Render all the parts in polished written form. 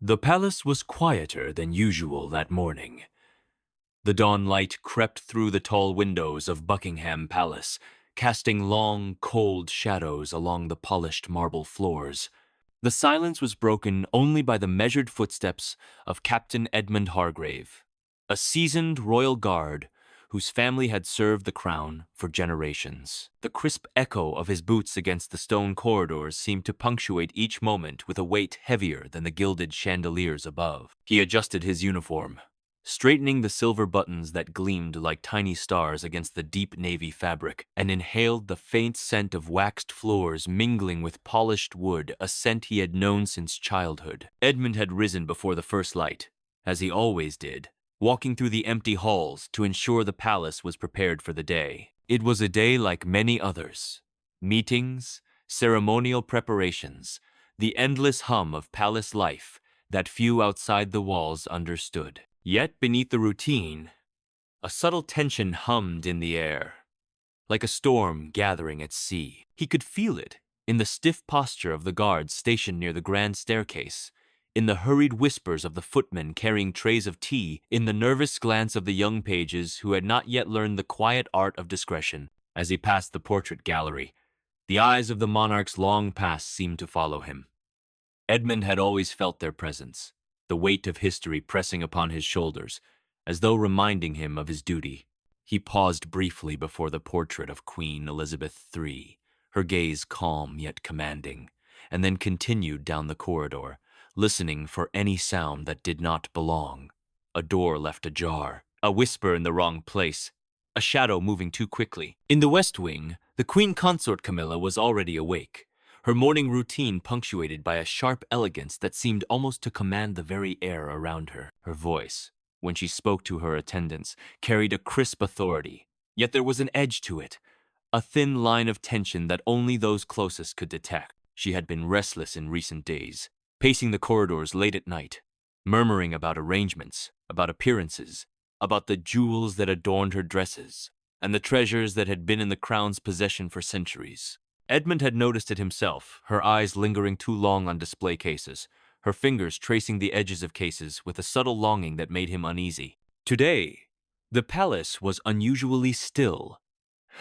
The palace was quieter than usual that morning. The dawn light crept through the tall windows of Buckingham Palace, casting long, cold shadows along the polished marble floors. The silence was broken only by the measured footsteps of Captain Edmund Hargrave, a seasoned royal guard whose family had served the crown for generations. The crisp echo of his boots against the stone corridors seemed to punctuate each moment with a weight heavier than the gilded chandeliers above. He adjusted his uniform, straightening the silver buttons that gleamed like tiny stars against the deep navy fabric, and inhaled the faint scent of waxed floors mingling with polished wood, a scent he had known since childhood. Edmund had risen before the first light, as he always did, walking through the empty halls to ensure the palace was prepared for the day. It was a day like many others. Meetings, ceremonial preparations, the endless hum of palace life that few outside the walls understood. Yet beneath the routine, a subtle tension hummed in the air, like a storm gathering at sea. He could feel it in the stiff posture of the guards stationed near the grand staircase, in the hurried whispers of the footmen carrying trays of tea, in the nervous glance of the young pages who had not yet learned the quiet art of discretion. As he passed the portrait gallery, the eyes of the monarchs long past seemed to follow him. Edmund had always felt their presence, the weight of history pressing upon his shoulders, as though reminding him of his duty. He paused briefly before the portrait of Queen Elizabeth III, her gaze calm yet commanding, and then continued down the corridor, listening for any sound that did not belong. A door left ajar, a whisper in the wrong place, a shadow moving too quickly. In the West Wing, the Queen Consort Camilla was already awake, her morning routine punctuated by a sharp elegance that seemed almost to command the very air around her. Her voice, when she spoke to her attendants, carried a crisp authority, yet there was an edge to it, a thin line of tension that only those closest could detect. She had been restless in recent days, pacing the corridors late at night, murmuring about arrangements, about appearances, about the jewels that adorned her dresses, and the treasures that had been in the crown's possession for centuries. Edmund had noticed it himself, her eyes lingering too long on display cases, her fingers tracing the edges of cases with a subtle longing that made him uneasy. Today, the palace was unusually still.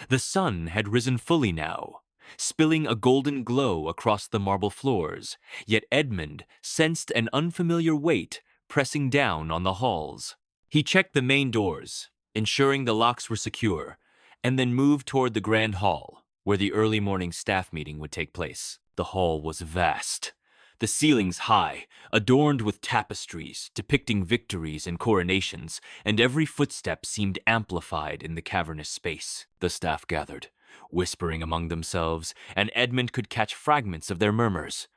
The sun had risen fully now, spilling a golden glow across the marble floors, yet Edmund sensed an unfamiliar weight pressing down on the halls. He checked the main doors, ensuring the locks were secure, and then moved toward the grand hall, where the early morning staff meeting would take place. The hall was vast, the ceilings high, adorned with tapestries depicting victories and coronations, and every footstep seemed amplified in the cavernous space. The staff gathered, whispering among themselves, and Edmund could catch fragments of their murmurs.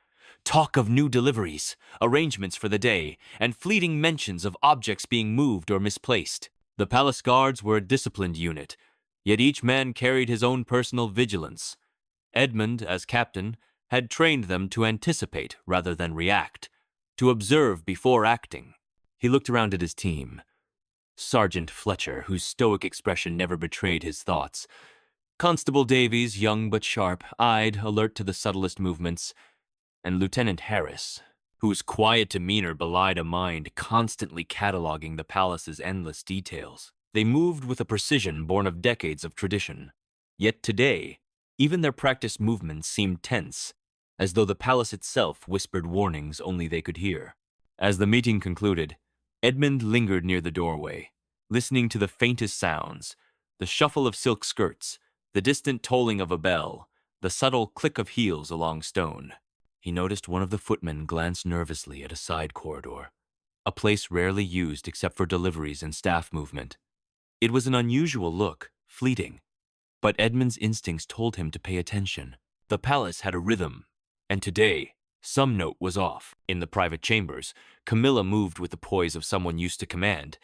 Talk of new deliveries, arrangements for the day, and fleeting mentions of objects being moved or misplaced. The palace guards were a disciplined unit, yet each man carried his own personal vigilance. Edmund, as captain, had trained them to anticipate rather than react, to observe before acting. He looked around at his team. Sergeant Fletcher, whose stoic expression never betrayed his thoughts. Constable Davies, young but sharp-eyed, alert to the subtlest movements, and Lieutenant Harris, whose quiet demeanor belied a mind constantly cataloging the palace's endless details. They moved with a precision born of decades of tradition. Yet today, even their practiced movements seemed tense, as though the palace itself whispered warnings only they could hear. As the meeting concluded, Edmund lingered near the doorway, listening to the faintest sounds, the shuffle of silk skirts, the distant tolling of a bell, the subtle click of heels along stone. He noticed one of the footmen glance nervously at a side corridor, a place rarely used except for deliveries and staff movement. It was an unusual look, fleeting, but Edmund's instincts told him to pay attention. The palace had a rhythm, and today, some note was off. In the private chambers, Camilla moved with the poise of someone used to command,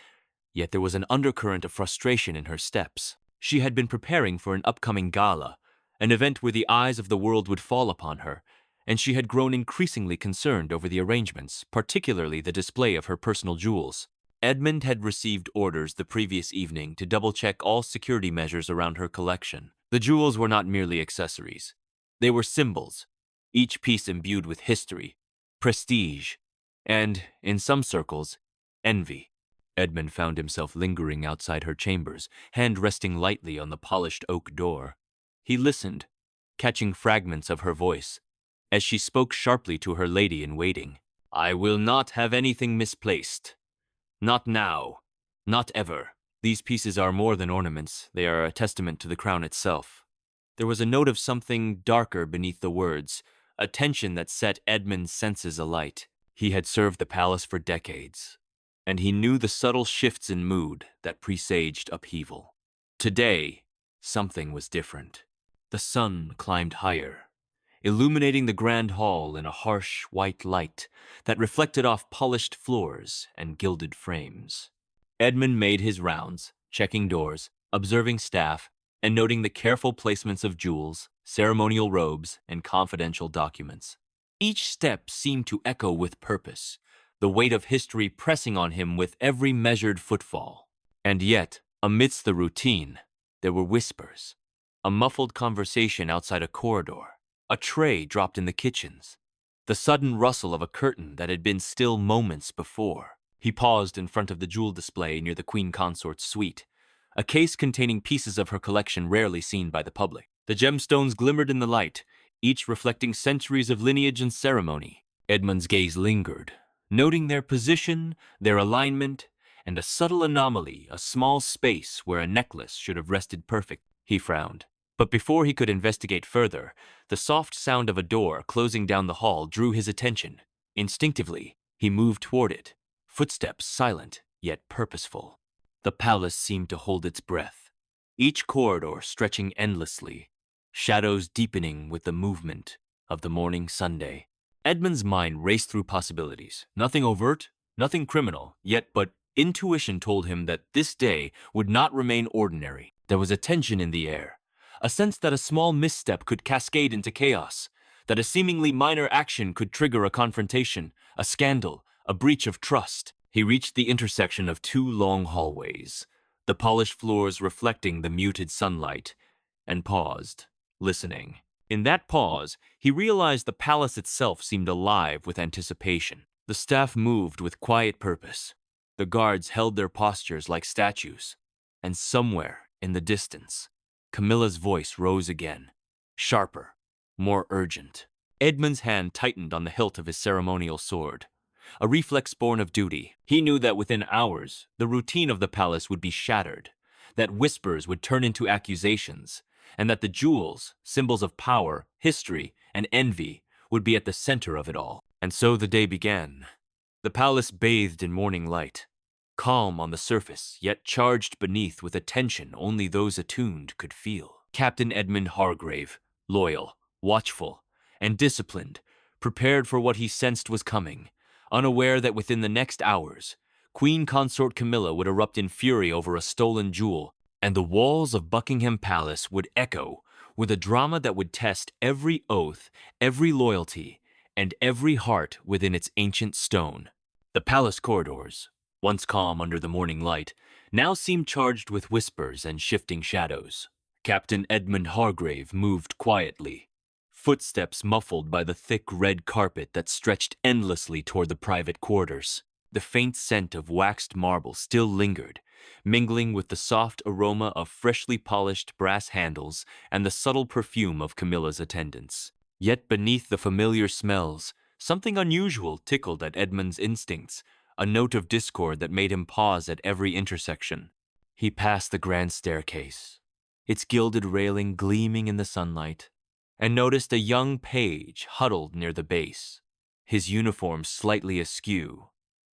yet there was an undercurrent of frustration in her steps. She had been preparing for an upcoming gala, an event where the eyes of the world would fall upon her, and she had grown increasingly concerned over the arrangements, particularly the display of her personal jewels. Edmund had received orders the previous evening to double-check all security measures around her collection. The jewels were not merely accessories. They were symbols, each piece imbued with history, prestige, and, in some circles, envy. Edmund found himself lingering outside her chambers, hand resting lightly on the polished oak door. He listened, catching fragments of her voice, as she spoke sharply to her lady-in-waiting. "I will not have anything misplaced. Not now. Not ever. These pieces are more than ornaments. They are a testament to the crown itself." There was a note of something darker beneath the words, a tension that set Edmund's senses alight. He had served the palace for decades, and he knew the subtle shifts in mood that presaged upheaval. Today, something was different. The sun climbed higher, illuminating the grand hall in a harsh white light that reflected off polished floors and gilded frames. Edmund made his rounds, checking doors, observing staff, and noting the careful placements of jewels, ceremonial robes, and confidential documents. Each step seemed to echo with purpose, the weight of history pressing on him with every measured footfall. And yet, amidst the routine, there were whispers, a muffled conversation outside a corridor, a tray dropped in the kitchens, the sudden rustle of a curtain that had been still moments before. He paused in front of the jewel display near the Queen Consort's suite, a case containing pieces of her collection rarely seen by the public. The gemstones glimmered in the light, each reflecting centuries of lineage and ceremony. Edmund's gaze lingered, noting their position, their alignment, and a subtle anomaly, a small space where a necklace should have rested perfect. He frowned. But before he could investigate further, the soft sound of a door closing down the hall drew his attention. Instinctively, he moved toward it, footsteps silent yet purposeful. The palace seemed to hold its breath, each corridor stretching endlessly, shadows deepening with the movement of the morning Sunday. Edmund's mind raced through possibilities. Nothing overt, nothing criminal, but intuition told him that this day would not remain ordinary. There was a tension in the air, a sense that a small misstep could cascade into chaos, that a seemingly minor action could trigger a confrontation, a scandal, a breach of trust. He reached the intersection of two long hallways, the polished floors reflecting the muted sunlight, and paused, listening. In that pause, he realized the palace itself seemed alive with anticipation. The staff moved with quiet purpose. The guards held their postures like statues. And somewhere, in the distance, Camilla's voice rose again, sharper, more urgent. Edmund's hand tightened on the hilt of his ceremonial sword, a reflex born of duty. He knew that within hours, the routine of the palace would be shattered, that whispers would turn into accusations, and that the jewels, symbols of power, history, and envy, would be at the center of it all. And so the day began. The palace bathed in morning light, calm on the surface, yet charged beneath with a tension only those attuned could feel. Captain Edmund Hargrave, loyal, watchful, and disciplined, prepared for what he sensed was coming, unaware that within the next hours, Queen Consort Camilla would erupt in fury over a stolen jewel, and the walls of Buckingham Palace would echo with a drama that would test every oath, every loyalty, and every heart within its ancient stone. The palace corridors, once calm under the morning light, now seemed charged with whispers and shifting shadows. Captain Edmund Hargrave moved quietly, footsteps muffled by the thick red carpet that stretched endlessly toward the private quarters. The faint scent of waxed marble still lingered, mingling with the soft aroma of freshly polished brass handles and the subtle perfume of Camilla's attendants. Yet beneath the familiar smells, something unusual tickled at Edmund's instincts, a note of discord that made him pause at every intersection. He passed the grand staircase, its gilded railing gleaming in the sunlight, and noticed a young page huddled near the base, his uniform slightly askew,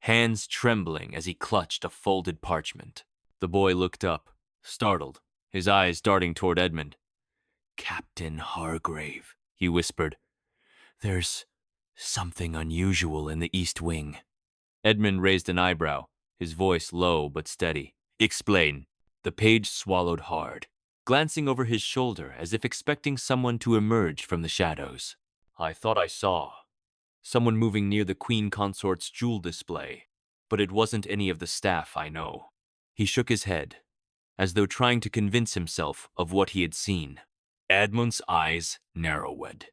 hands trembling as he clutched a folded parchment. The boy looked up, startled, his eyes darting toward Edmund. "Captain Hargrave," he whispered. "There's something unusual in the East Wing." Edmund raised an eyebrow, his voice low but steady. "Explain." The page swallowed hard, glancing over his shoulder as if expecting someone to emerge from the shadows. "I thought I saw someone moving near the Queen Consort's jewel display, but it wasn't any of the staff I know." He shook his head, as though trying to convince himself of what he had seen. Edmund's eyes narrowed.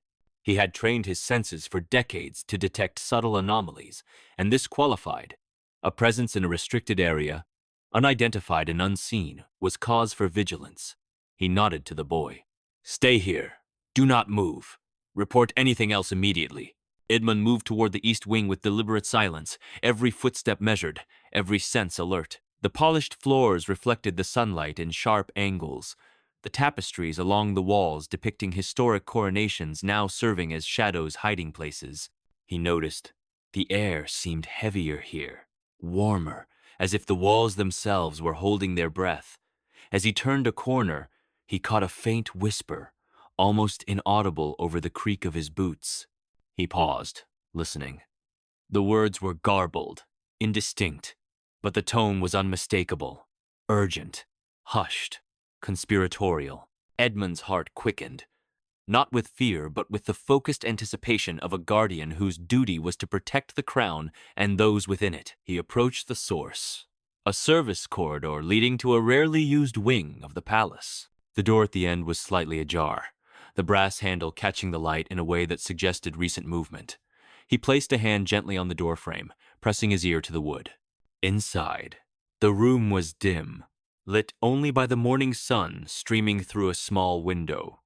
He had trained his senses for decades to detect subtle anomalies, and this qualified. A presence in a restricted area, unidentified and unseen, was cause for vigilance. He nodded to the boy. "Stay here. Do not move. Report anything else immediately." Edmund moved toward the east wing with deliberate silence, every footstep measured, every sense alert. The polished floors reflected the sunlight in sharp angles, the tapestries along the walls depicting historic coronations now serving as shadows' hiding places. He noticed the air seemed heavier here, warmer, as if the walls themselves were holding their breath. As he turned a corner, he caught a faint whisper, almost inaudible over the creak of his boots. He paused, listening. The words were garbled, indistinct, but the tone was unmistakable, urgent, hushed, conspiratorial. Edmund's heart quickened, not with fear, but with the focused anticipation of a guardian whose duty was to protect the crown and those within it. He approached the source, a service corridor leading to a rarely used wing of the palace. The door at the end was slightly ajar, the brass handle catching the light in a way that suggested recent movement. He placed a hand gently on the doorframe, pressing his ear to the wood. Inside, the room was dim, lit only by the morning sun streaming through a small window.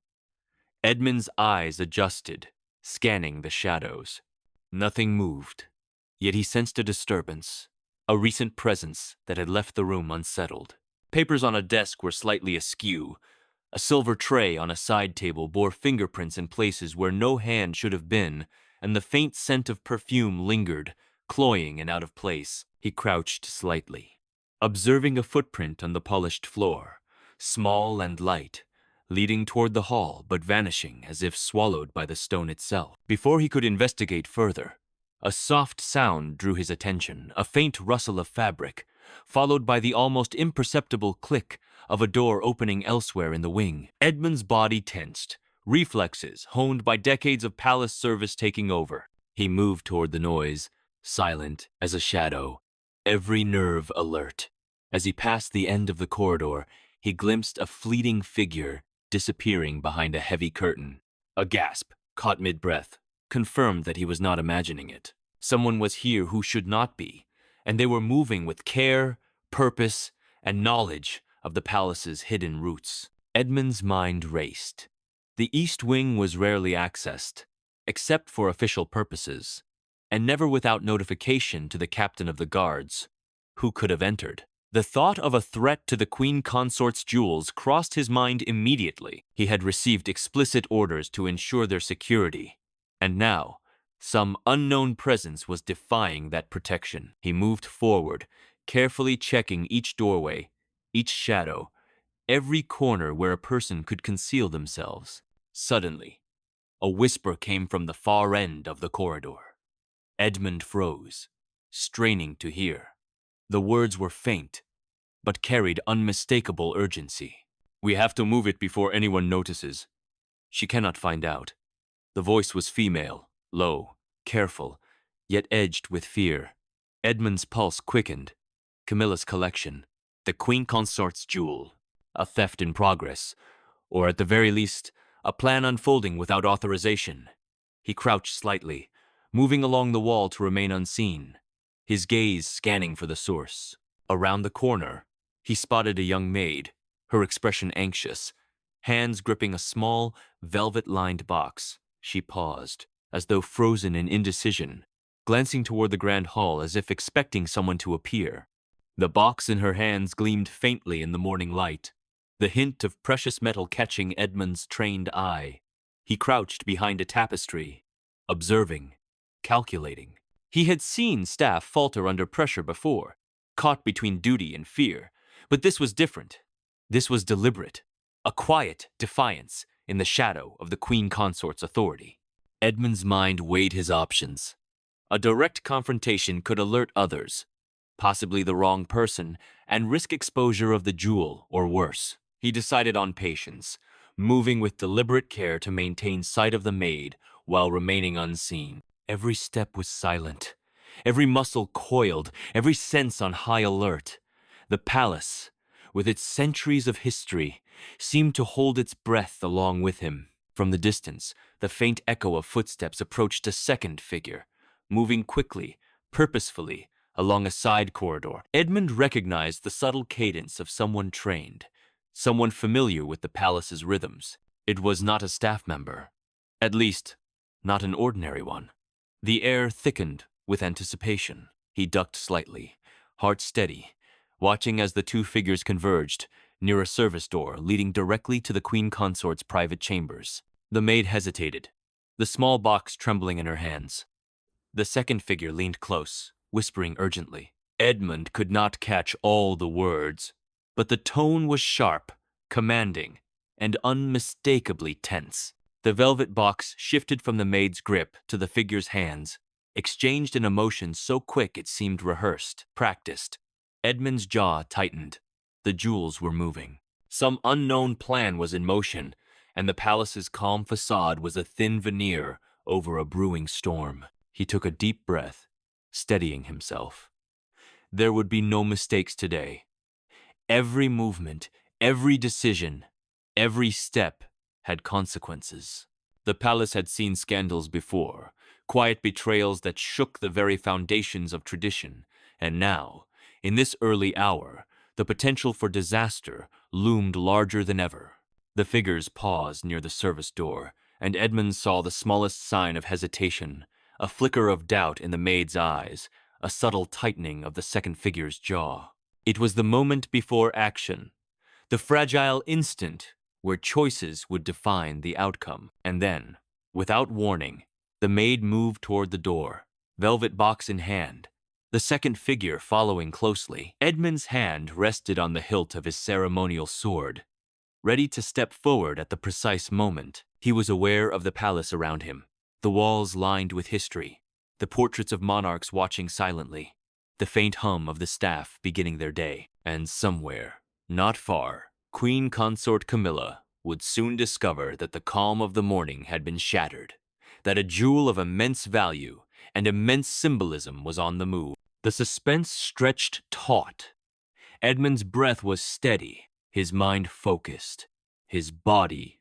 Edmund's eyes adjusted, scanning the shadows. Nothing moved, yet he sensed a disturbance, a recent presence that had left the room unsettled. Papers on a desk were slightly askew. A silver tray on a side table bore fingerprints in places where no hand should have been, and the faint scent of perfume lingered, cloying and out of place. He crouched slightly, observing a footprint on the polished floor, small and light, leading toward the hall but vanishing as if swallowed by the stone itself. Before he could investigate further, a soft sound drew his attention, a faint rustle of fabric, followed by the almost imperceptible click of a door opening elsewhere in the wing. Edmund's body tensed, reflexes honed by decades of palace service taking over. He moved toward the noise, silent as a shadow, every nerve alert. As he passed the end of the corridor, he glimpsed a fleeting figure disappearing behind a heavy curtain. A gasp, caught mid-breath, confirmed that he was not imagining it. Someone was here who should not be, and they were moving with care, purpose, and knowledge of the palace's hidden roots. Edmund's mind raced. The east wing was rarely accessed, except for official purposes, and never without notification to the captain of the guards. Who could have entered? The thought of a threat to the Queen Consort's jewels crossed his mind immediately. He had received explicit orders to ensure their security, and now, some unknown presence was defying that protection. He moved forward, carefully checking each doorway, each shadow, every corner where a person could conceal themselves. Suddenly, a whisper came from the far end of the corridor. Edmund froze, straining to hear. The words were faint, but carried unmistakable urgency. "We have to move it before anyone notices. She cannot find out." The voice was female, low, careful, yet edged with fear. Edmund's pulse quickened. Camilla's collection, the Queen Consort's jewel, a theft in progress, or at the very least, a plan unfolding without authorization. He crouched slightly, moving along the wall to remain unseen, his gaze scanning for the source. Around the corner, he spotted a young maid, her expression anxious, hands gripping a small, velvet-lined box. She paused, as though frozen in indecision, glancing toward the grand hall as if expecting someone to appear. The box in her hands gleamed faintly in the morning light, the hint of precious metal catching Edmund's trained eye. He crouched behind a tapestry, observing, calculating. He had seen staff falter under pressure before, caught between duty and fear, but this was different. This was deliberate, a quiet defiance in the shadow of the Queen Consort's authority. Edmund's mind weighed his options. A direct confrontation could alert others, possibly the wrong person, and risk exposure of the jewel or worse. He decided on patience, moving with deliberate care to maintain sight of the maid while remaining unseen. Every step was silent, every muscle coiled, every sense on high alert. The palace, with its centuries of history, seemed to hold its breath along with him. From the distance, the faint echo of footsteps approached a second figure, moving quickly, purposefully, along a side corridor. Edmund recognized the subtle cadence of someone trained, someone familiar with the palace's rhythms. It was not a staff member. At least, not an ordinary one. The air thickened with anticipation. He ducked slightly, heart steady, watching as the two figures converged near a service door leading directly to the Queen Consort's private chambers. The maid hesitated, the small box trembling in her hands. The second figure leaned close, whispering urgently. Edmund could not catch all the words, but the tone was sharp, commanding, and unmistakably tense. The velvet box shifted from the maid's grip to the figure's hands, exchanged in a motion so quick it seemed rehearsed, practiced. Edmund's jaw tightened. The jewels were moving. Some unknown plan was in motion, and the palace's calm facade was a thin veneer over a brewing storm. He took a deep breath, steadying himself. There would be no mistakes today. Every movement, every decision, every step had consequences. The palace had seen scandals before, quiet betrayals that shook the very foundations of tradition, and now, in this early hour, the potential for disaster loomed larger than ever. The figures paused near the service door, and Edmund saw the smallest sign of hesitation, a flicker of doubt in the maid's eyes, a subtle tightening of the second figure's jaw. It was the moment before action, the fragile instant where choices would define the outcome. And then, without warning, the maid moved toward the door, velvet box in hand, the second figure following closely. Edmund's hand rested on the hilt of his ceremonial sword, ready to step forward at the precise moment. He was aware of the palace around him, the walls lined with history, the portraits of monarchs watching silently, the faint hum of the staff beginning their day. And somewhere, not far, Queen Consort Camilla would soon discover that the calm of the morning had been shattered, that a jewel of immense value and immense symbolism was on the move. The suspense stretched taut. Edmund's breath was steady, his mind focused, his body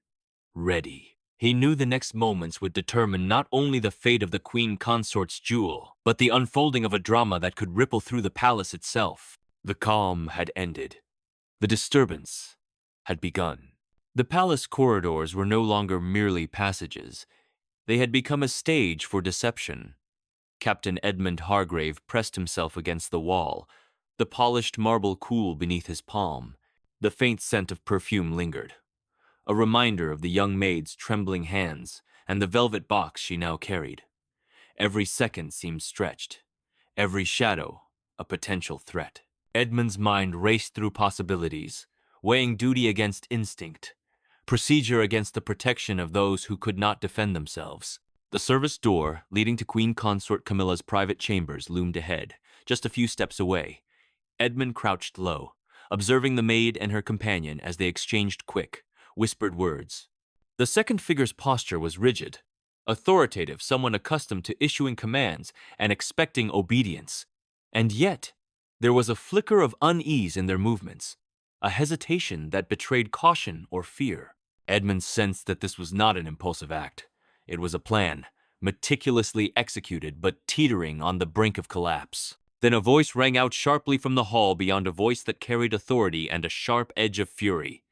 ready. He knew the next moments would determine not only the fate of the Queen Consort's jewel, but the unfolding of a drama that could ripple through the palace itself. The calm had ended. The disturbance had begun. The palace corridors were no longer merely passages. They had become a stage for deception. Captain Edmund Hargrave pressed himself against the wall, the polished marble cool beneath his palm. The faint scent of perfume lingered, a reminder of the young maid's trembling hands and the velvet box she now carried. Every second seemed stretched, every shadow a potential threat. Edmund's mind raced through possibilities, weighing duty against instinct, procedure against the protection of those who could not defend themselves. The service door leading to Queen Consort Camilla's private chambers loomed ahead, just a few steps away. Edmund crouched low, observing the maid and her companion as they exchanged quick, whispered words. The second figure's posture was rigid, authoritative, someone accustomed to issuing commands and expecting obedience. And yet, there was a flicker of unease in their movements, a hesitation that betrayed caution or fear. Edmund sensed that this was not an impulsive act. It was a plan, meticulously executed but teetering on the brink of collapse. Then a voice rang out sharply from the hall beyond a voice that carried authority and a sharp edge of fury.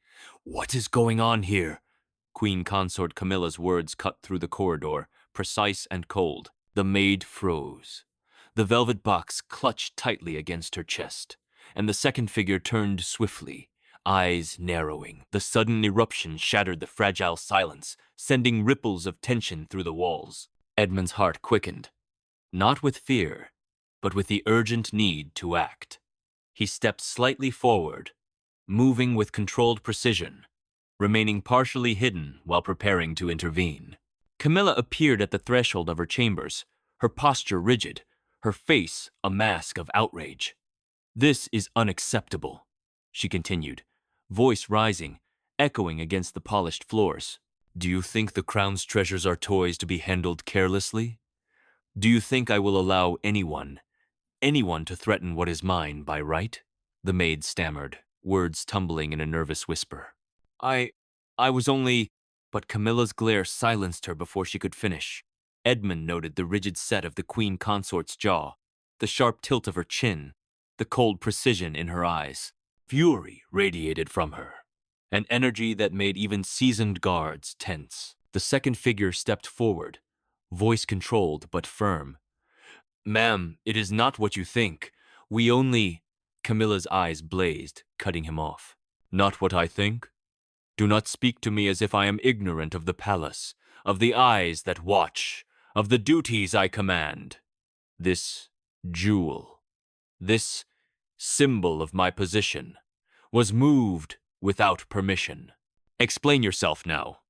"What is going on here?" Queen Consort Camilla's words cut through the corridor, precise and cold. The maid froze. The velvet box clutched tightly against her chest, and the second figure turned swiftly, eyes narrowing. The sudden eruption shattered the fragile silence, sending ripples of tension through the walls. Edmund's heart quickened, not with fear, but with the urgent need to act. He stepped slightly forward, moving with controlled precision, remaining partially hidden while preparing to intervene. Camilla appeared at the threshold of her chambers, her posture rigid, her face a mask of outrage. "This is unacceptable," she continued, voice rising, echoing against the polished floors. "Do you think the crown's treasures are toys to be handled carelessly? Do you think I will allow anyone to threaten what is mine by right?" The maid stammered, words tumbling in a nervous whisper. I was only..." But Camilla's glare silenced her before she could finish. Edmund noted the rigid set of the queen consort's jaw, the sharp tilt of her chin, the cold precision in her eyes. Fury radiated from her, an energy that made even seasoned guards tense. The second figure stepped forward, voice controlled but firm. "Ma'am, it is not what you think. We only—" Camilla's eyes blazed, cutting him off. "Not what I think? Do not speak to me as if I am ignorant of the palace, of the eyes that watch, of the duties I command. This jewel, this symbol of my position, was moved without permission. Explain yourself now."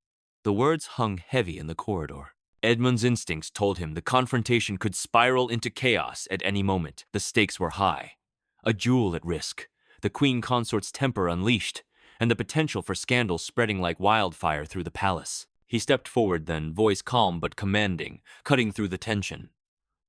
The words hung heavy in the corridor. Edmund's instincts told him the confrontation could spiral into chaos at any moment. The stakes were high. A jewel at risk, the queen consort's temper unleashed, and the potential for scandal spreading like wildfire through the palace. He stepped forward then, voice calm but commanding, cutting through the tension.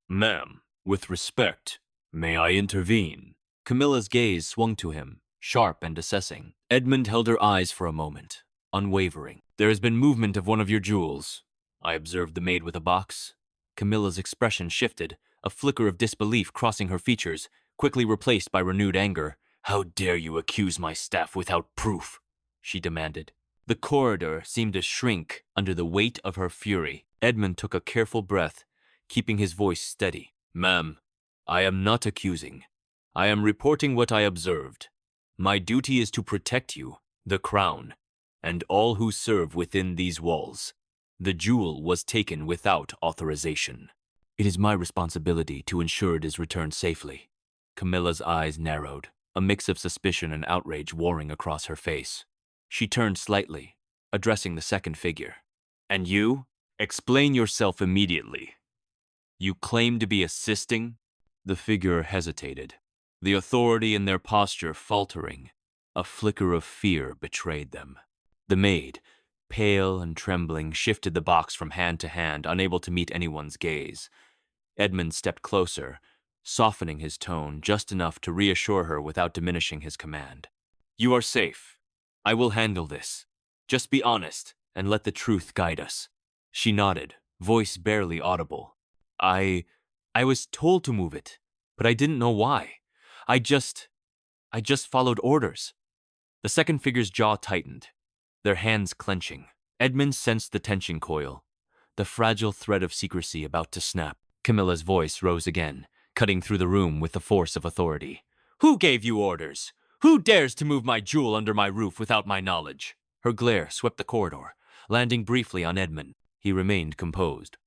"Ma'am, with respect, may I intervene?" Camilla's gaze swung to him, sharp and assessing. Edmund held her eyes for a moment, unwavering. "There has been movement of one of your jewels," I observed the maid with a box. Camilla's expression shifted, a flicker of disbelief crossing her features, quickly replaced by renewed anger. "How dare you accuse my staff without proof?" she demanded. The corridor seemed to shrink under the weight of her fury. Edmund took a careful breath, keeping his voice steady. "Ma'am, I am not accusing. I am reporting what I observed. My duty is to protect you, the crown, and all who serve within these walls. The jewel was taken without authorization. It is my responsibility to ensure it is returned safely." Camilla's eyes narrowed, a mix of suspicion and outrage warring across her face. She turned slightly, addressing the second figure. "And you? Explain yourself immediately. You claim to be assisting?" The figure hesitated, the authority in their posture faltering. A flicker of fear betrayed them. The maid, pale and trembling, shifted the box from hand to hand, unable to meet anyone's gaze. Edmund stepped closer, softening his tone just enough to reassure her without diminishing his command. "You are safe. I will handle this. Just be honest and let the truth guide us." She nodded, voice barely audible. I was told to move it, but I didn't know why. I just followed orders." The second figure's jaw tightened, their hands clenching. Edmund sensed the tension coil, the fragile thread of secrecy about to snap. Camilla's voice rose again, cutting through the room with the force of authority. "Who gave you orders? Who dares to move my jewel under my roof without my knowledge?" Her glare swept the corridor, landing briefly on Edmund. He remained composed,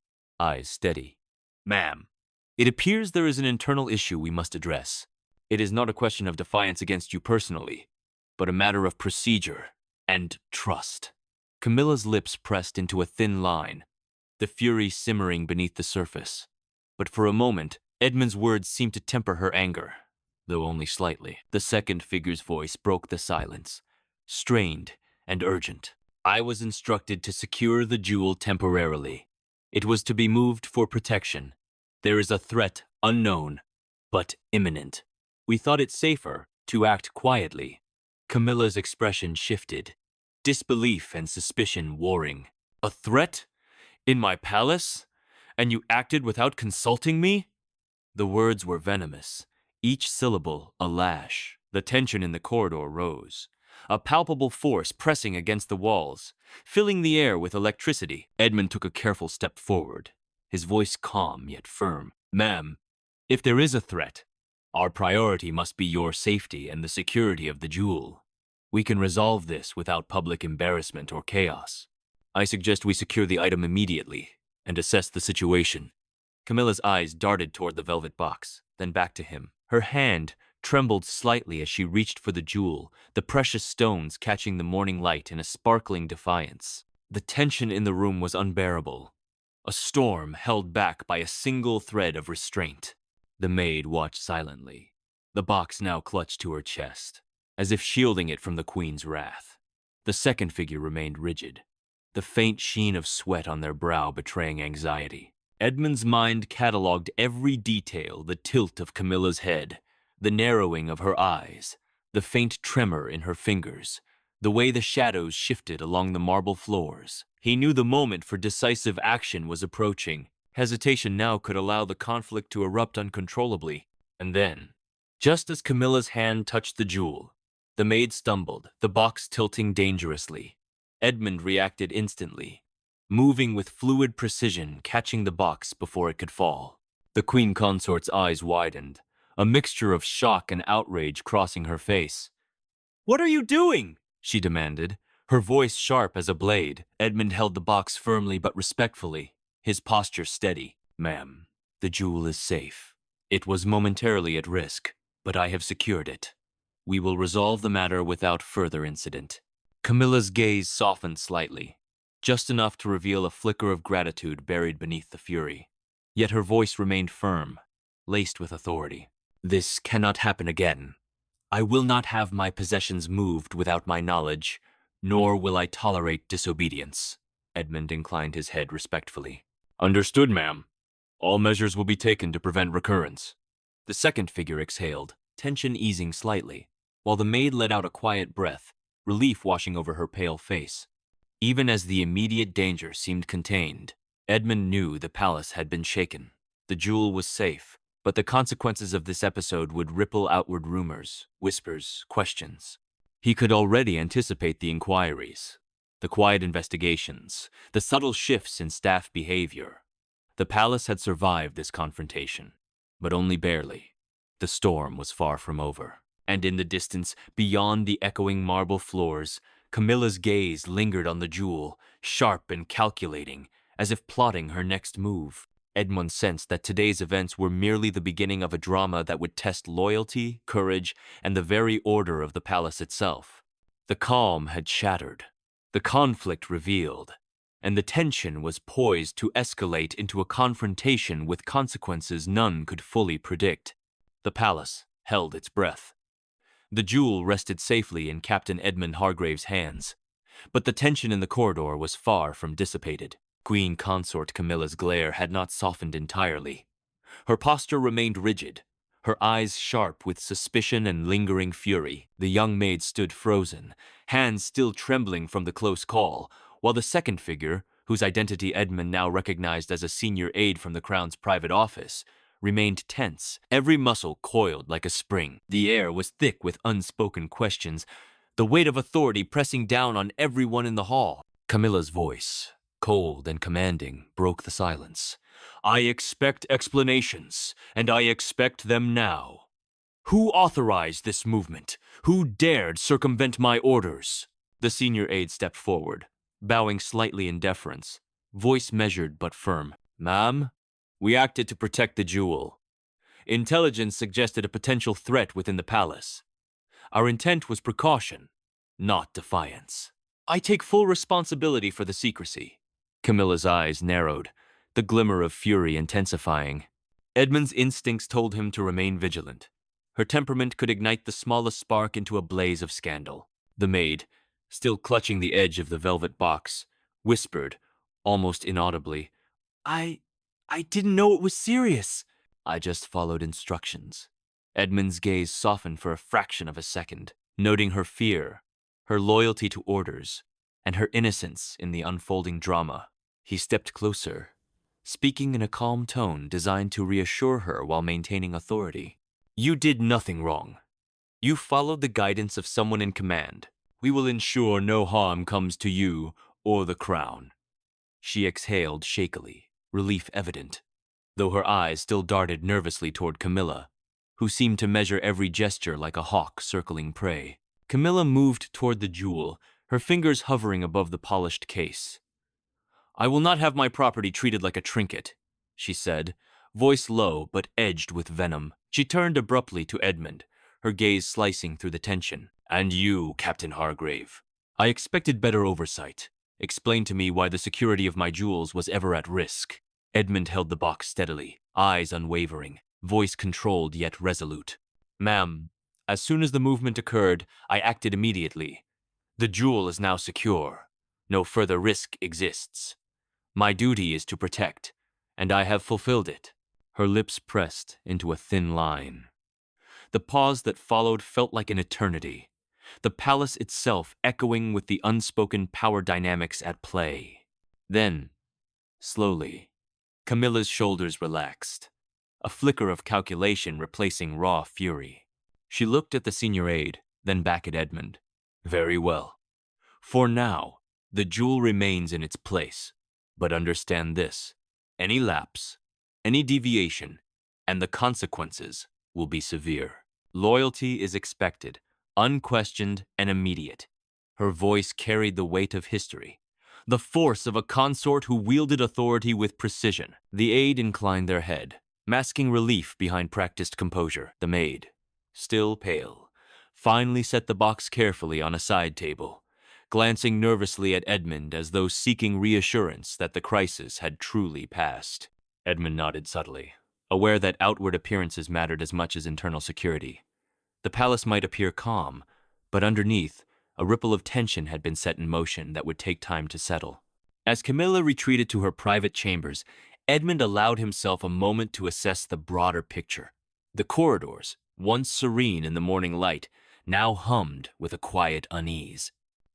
eyes steady. "Ma'am, it appears there is an internal issue we must address. It is not a question of defiance against you personally, but a matter of procedure and trust." Camilla's lips pressed into a thin line, the fury simmering beneath the surface. But for a moment, Edmund's words seemed to temper her anger, though only slightly. The second figure's voice broke the silence, strained and urgent. "I was instructed to secure the jewel temporarily. It was to be moved for protection. There is a threat unknown, but imminent. We thought it safer to act quietly." Camilla's expression shifted, disbelief and suspicion warring. "A threat? In my palace? And you acted without consulting me?" The words were venomous, each syllable a lash. The tension in the corridor rose, a palpable force pressing against the walls, filling the air with electricity. Edmund took a careful step forward, his voice calm yet firm. "Ma'am, if there is a threat, our priority must be your safety and the security of the jewel. We can resolve this without public embarrassment or chaos. I suggest we secure the item immediately and assess the situation." Camilla's eyes darted toward the velvet box, then back to him. Her hand trembled slightly as she reached for the jewel, the precious stones catching the morning light in a sparkling defiance. The tension in the room was unbearable, a storm held back by a single thread of restraint. The maid watched silently, the box now clutched to her chest, as if shielding it from the queen's wrath. The second figure remained rigid, the faint sheen of sweat on their brow betraying anxiety. Edmund's mind catalogued every detail, the tilt of Camilla's head, the narrowing of her eyes, the faint tremor in her fingers, the way the shadows shifted along the marble floors. He knew the moment for decisive action was approaching. Hesitation now could allow the conflict to erupt uncontrollably. And then, just as Camilla's hand touched the jewel, the maid stumbled, the box tilting dangerously. Edmund reacted instantly, moving with fluid precision, catching the box before it could fall. The queen consort's eyes widened, a mixture of shock and outrage crossing her face. "What are you doing?" she demanded, her voice sharp as a blade. Edmund held the box firmly but respectfully, his posture steady. "Ma'am, the jewel is safe. It was momentarily at risk, but I have secured it. We will resolve the matter without further incident." Camilla's gaze softened slightly, just enough to reveal a flicker of gratitude buried beneath the fury. Yet her voice remained firm, laced with authority. "This cannot happen again. I will not have my possessions moved without my knowledge, nor will I tolerate disobedience." Edmund inclined his head respectfully. "Understood, ma'am. All measures will be taken to prevent recurrence." The second figure exhaled, tension easing slightly, while the maid let out a quiet breath, relief washing over her pale face. Even as the immediate danger seemed contained, Edmund knew the palace had been shaken. The jewel was safe, but the consequences of this episode would ripple outward rumors, whispers, questions. He could already anticipate the inquiries, the quiet investigations, the subtle shifts in staff behavior. The palace had survived this confrontation, but only barely. The storm was far from over. And in the distance, beyond the echoing marble floors, Camilla's gaze lingered on the jewel, sharp and calculating, as if plotting her next move. Edmund sensed that today's events were merely the beginning of a drama that would test loyalty, courage, and the very order of the palace itself. The calm had shattered, the conflict revealed, and the tension was poised to escalate into a confrontation with consequences none could fully predict. The palace held its breath. The jewel rested safely in Captain Edmund Hargrave's hands, but the tension in the corridor was far from dissipated. Queen Consort Camilla's glare had not softened entirely. Her posture remained rigid, her eyes sharp with suspicion and lingering fury. The young maid stood frozen, hands still trembling from the close call, while the second figure, whose identity Edmund now recognized as a senior aide from the Crown's private office, remained tense, every muscle coiled like a spring. The air was thick with unspoken questions, the weight of authority pressing down on everyone in the hall. Camilla's voice, cold and commanding, broke the silence. "I expect explanations, and I expect them now. Who authorized this movement? Who dared circumvent my orders?" The senior aide stepped forward, bowing slightly in deference, voice measured but firm. "Ma'am, we acted to protect the jewel. Intelligence suggested a potential threat within the palace. Our intent was precaution, not defiance. I take full responsibility for the secrecy." Camilla's eyes narrowed, the glimmer of fury intensifying. Edmund's instincts told him to remain vigilant. Her temperament could ignite the smallest spark into a blaze of scandal. The maid, still clutching the edge of the velvet box, whispered, almost inaudibly, I didn't know it was serious." "I just followed instructions." Edmund's gaze softened for a fraction of a second, noting her fear, her loyalty to orders, and her innocence in the unfolding drama. He stepped closer, speaking in a calm tone designed to reassure her while maintaining authority. "You did nothing wrong. You followed the guidance of someone in command. We will ensure no harm comes to you or the crown." She exhaled shakily, relief evident, though her eyes still darted nervously toward Camilla, who seemed to measure every gesture like a hawk circling prey. Camilla moved toward the jewel, her fingers hovering above the polished case. "I will not have my property treated like a trinket," she said, voice low but edged with venom. She turned abruptly to Edmund, her gaze slicing through the tension. "And you, Captain Hargrave, I expected better oversight. Explain to me why the security of my jewels was ever at risk." Edmund held the box steadily, eyes unwavering, voice controlled yet resolute. "Ma'am, as soon as the movement occurred, I acted immediately. The jewel is now secure. No further risk exists. My duty is to protect, and I have fulfilled it." Her lips pressed into a thin line. The pause that followed felt like an eternity. the palace itself echoing with the unspoken power dynamics at play. Then, slowly, Camilla's shoulders relaxed, a flicker of calculation replacing raw fury. She looked at the senior aide, then back at Edmund. Very well. For now, the jewel remains in its place. But understand this. Any lapse, any deviation, and the consequences will be severe. Loyalty is expected, unquestioned and immediate. Her voice carried the weight of history, the force of a consort who wielded authority with precision. The aide inclined their head, masking relief behind practiced composure. The maid, still pale, finally set the box carefully on a side table, glancing nervously at Edmund as though seeking reassurance that the crisis had truly passed. Edmund nodded subtly, aware that outward appearances mattered as much as internal security. The palace might appear calm, but underneath, a ripple of tension had been set in motion that would take time to settle. As Camilla retreated to her private chambers, Edmund allowed himself a moment to assess the broader picture. The corridors, once serene in the morning light, now hummed with a quiet unease.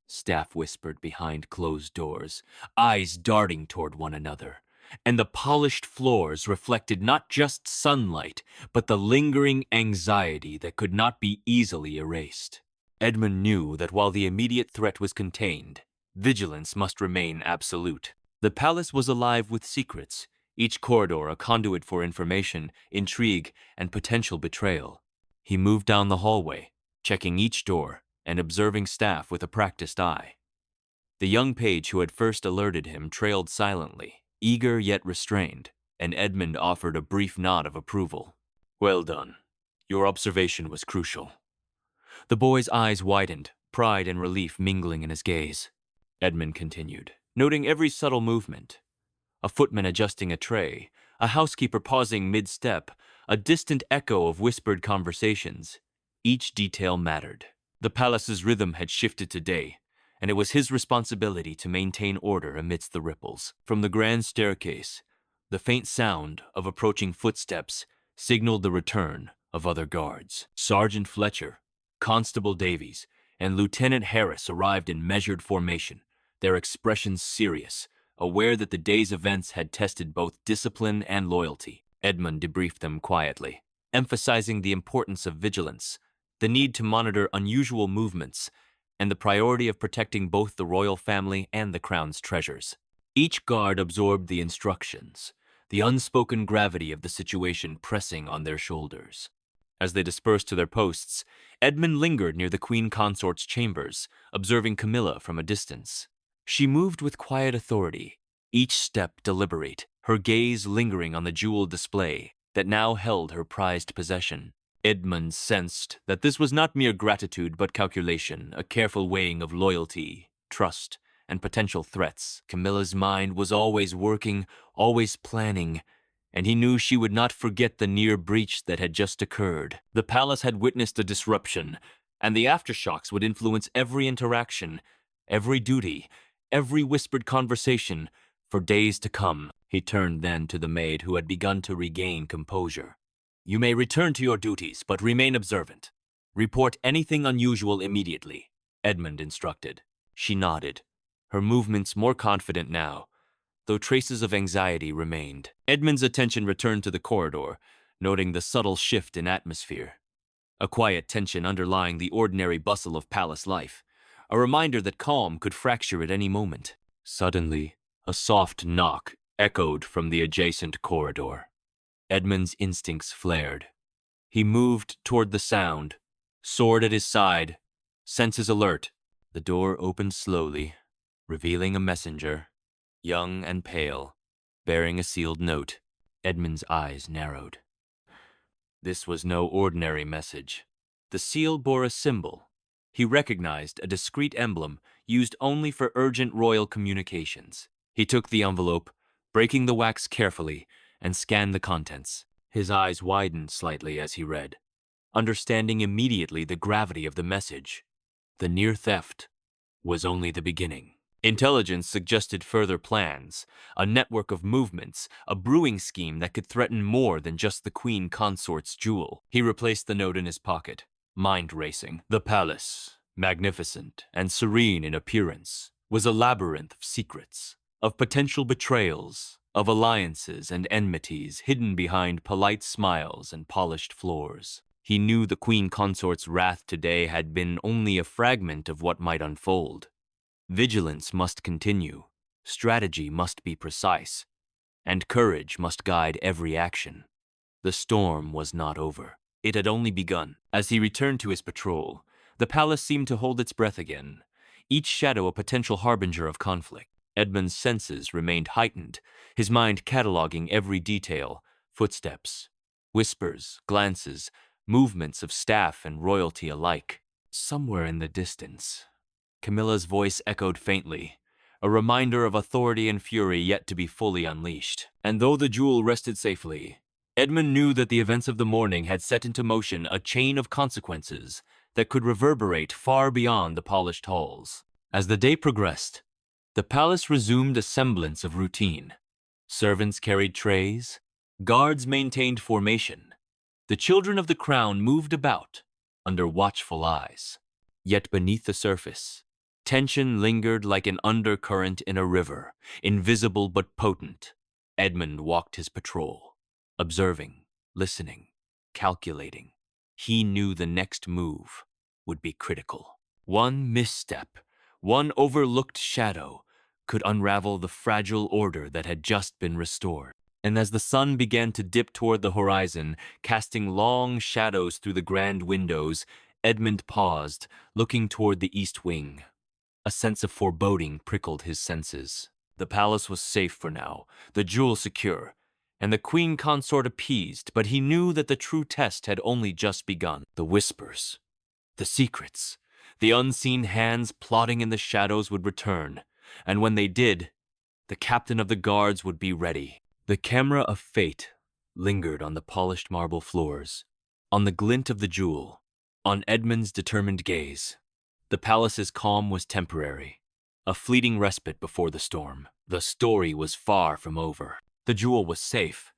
Staff whispered behind closed doors, eyes darting toward one another, and the polished floors reflected not just sunlight, but the lingering anxiety that could not be easily erased. Edmund knew that while the immediate threat was contained, vigilance must remain absolute. The palace was alive with secrets, each corridor a conduit for information, intrigue, and potential betrayal. He moved down the hallway, checking each door and observing staff with a practiced eye. The young page who had first alerted him trailed silently, eager yet restrained, and Edmund offered a brief nod of approval. Well done. Your observation was crucial. The boy's eyes widened, pride and relief mingling in his gaze. Edmund continued, noting every subtle movement. A footman adjusting a tray, a housekeeper pausing mid-step, a distant echo of whispered conversations. Each detail mattered. The palace's rhythm had shifted today, and it was his responsibility to maintain order amidst the ripples. From the grand staircase, the faint sound of approaching footsteps signaled the return of other guards. Sergeant Fletcher, Constable Davies, and Lieutenant Harris arrived in measured formation, their expressions serious, aware that the day's events had tested both discipline and loyalty. Edmund debriefed them quietly, emphasizing the importance of vigilance, the need to monitor unusual movements, and the priority of protecting both the royal family and the crown's treasures. Each guard absorbed the instructions, the unspoken gravity of the situation pressing on their shoulders. As they dispersed to their posts, Edmund lingered near the queen consort's chambers, observing Camilla from a distance. She moved with quiet authority, each step deliberate, her gaze lingering on the jeweled display that now held her prized possession. Edmund sensed that this was not mere gratitude but calculation, a careful weighing of loyalty, trust, and potential threats. Camilla's mind was always working, always planning, and he knew she would not forget the near breach that had just occurred. The palace had witnessed a disruption, and the aftershocks would influence every interaction, every duty, every whispered conversation, for days to come. He turned then to the maid who had begun to regain composure. You may return to your duties, but remain observant. Report anything unusual immediately, Edmund instructed. She nodded, her movements more confident now, though traces of anxiety remained. Edmund's attention returned to the corridor, noting the subtle shift in atmosphere. A quiet tension underlying the ordinary bustle of palace life, a reminder that calm could fracture at any moment. Suddenly, a soft knock echoed from the adjacent corridor. Edmund's instincts flared. He moved toward the sound, sword at his side, senses alert. The door opened slowly, revealing a messenger, young and pale, bearing a sealed note. Edmund's eyes narrowed. This was no ordinary message. The seal bore a symbol. He recognized a discreet emblem used only for urgent royal communications. He took the envelope, breaking the wax carefully, and scanned the contents. His eyes widened slightly as he read, understanding immediately the gravity of the message. The near theft was only the beginning. Intelligence suggested further plans, a network of movements, a brewing scheme that could threaten more than just the queen consort's jewel. He replaced the note in his pocket, mind racing. The palace, magnificent and serene in appearance, was a labyrinth of secrets, of potential betrayals, of alliances and enmities hidden behind polite smiles and polished floors. He knew the queen consort's wrath today had been only a fragment of what might unfold. Vigilance must continue, strategy must be precise, and courage must guide every action. The storm was not over. It had only begun. As he returned to his patrol, the palace seemed to hold its breath again, each shadow a potential harbinger of conflict. Edmund's senses remained heightened, his mind cataloging every detail: footsteps, whispers, glances, movements of staff and royalty alike. Somewhere in the distance, Camilla's voice echoed faintly, a reminder of authority and fury yet to be fully unleashed. And though the jewel rested safely, Edmund knew that the events of the morning had set into motion a chain of consequences that could reverberate far beyond the polished halls. As the day progressed, the palace resumed a semblance of routine. Servants carried trays, guards maintained formation. The children of the crown moved about, under watchful eyes. Yet beneath the surface, tension lingered like an undercurrent in a river, invisible but potent. Edmund walked his patrol, observing, listening, calculating. He knew the next move would be critical. One misstep, one overlooked shadow, could unravel the fragile order that had just been restored. And as the sun began to dip toward the horizon, casting long shadows through the grand windows, Edmund paused, looking toward the east wing. A sense of foreboding prickled his senses. The palace was safe for now, the jewel secure, and the queen consort appeased, but he knew that the true test had only just begun. The whispers, the secrets, the unseen hands plotting in the shadows would return, and when they did, the captain of the guards would be ready. The camera of fate lingered on the polished marble floors, on the glint of the jewel, on Edmund's determined gaze. The palace's calm was temporary, a fleeting respite before the storm. The story was far from over. The jewel was safe,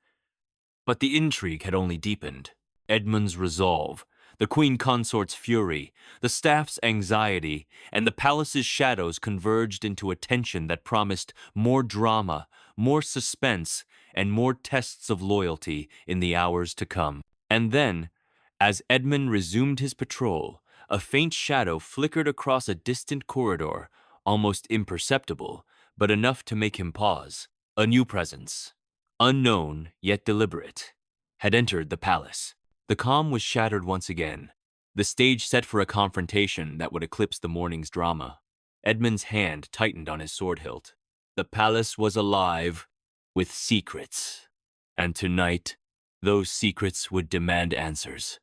but the intrigue had only deepened. Edmund's resolve, the queen consort's fury, the staff's anxiety, and the palace's shadows converged into a tension that promised more drama, more suspense, and more tests of loyalty in the hours to come. And then, as Edmund resumed his patrol, a faint shadow flickered across a distant corridor, almost imperceptible, but enough to make him pause. A new presence, unknown yet deliberate, had entered the palace. The calm was shattered once again, the stage set for a confrontation that would eclipse the morning's drama. Edmund's hand tightened on his sword hilt. The palace was alive with secrets, and tonight, those secrets would demand answers.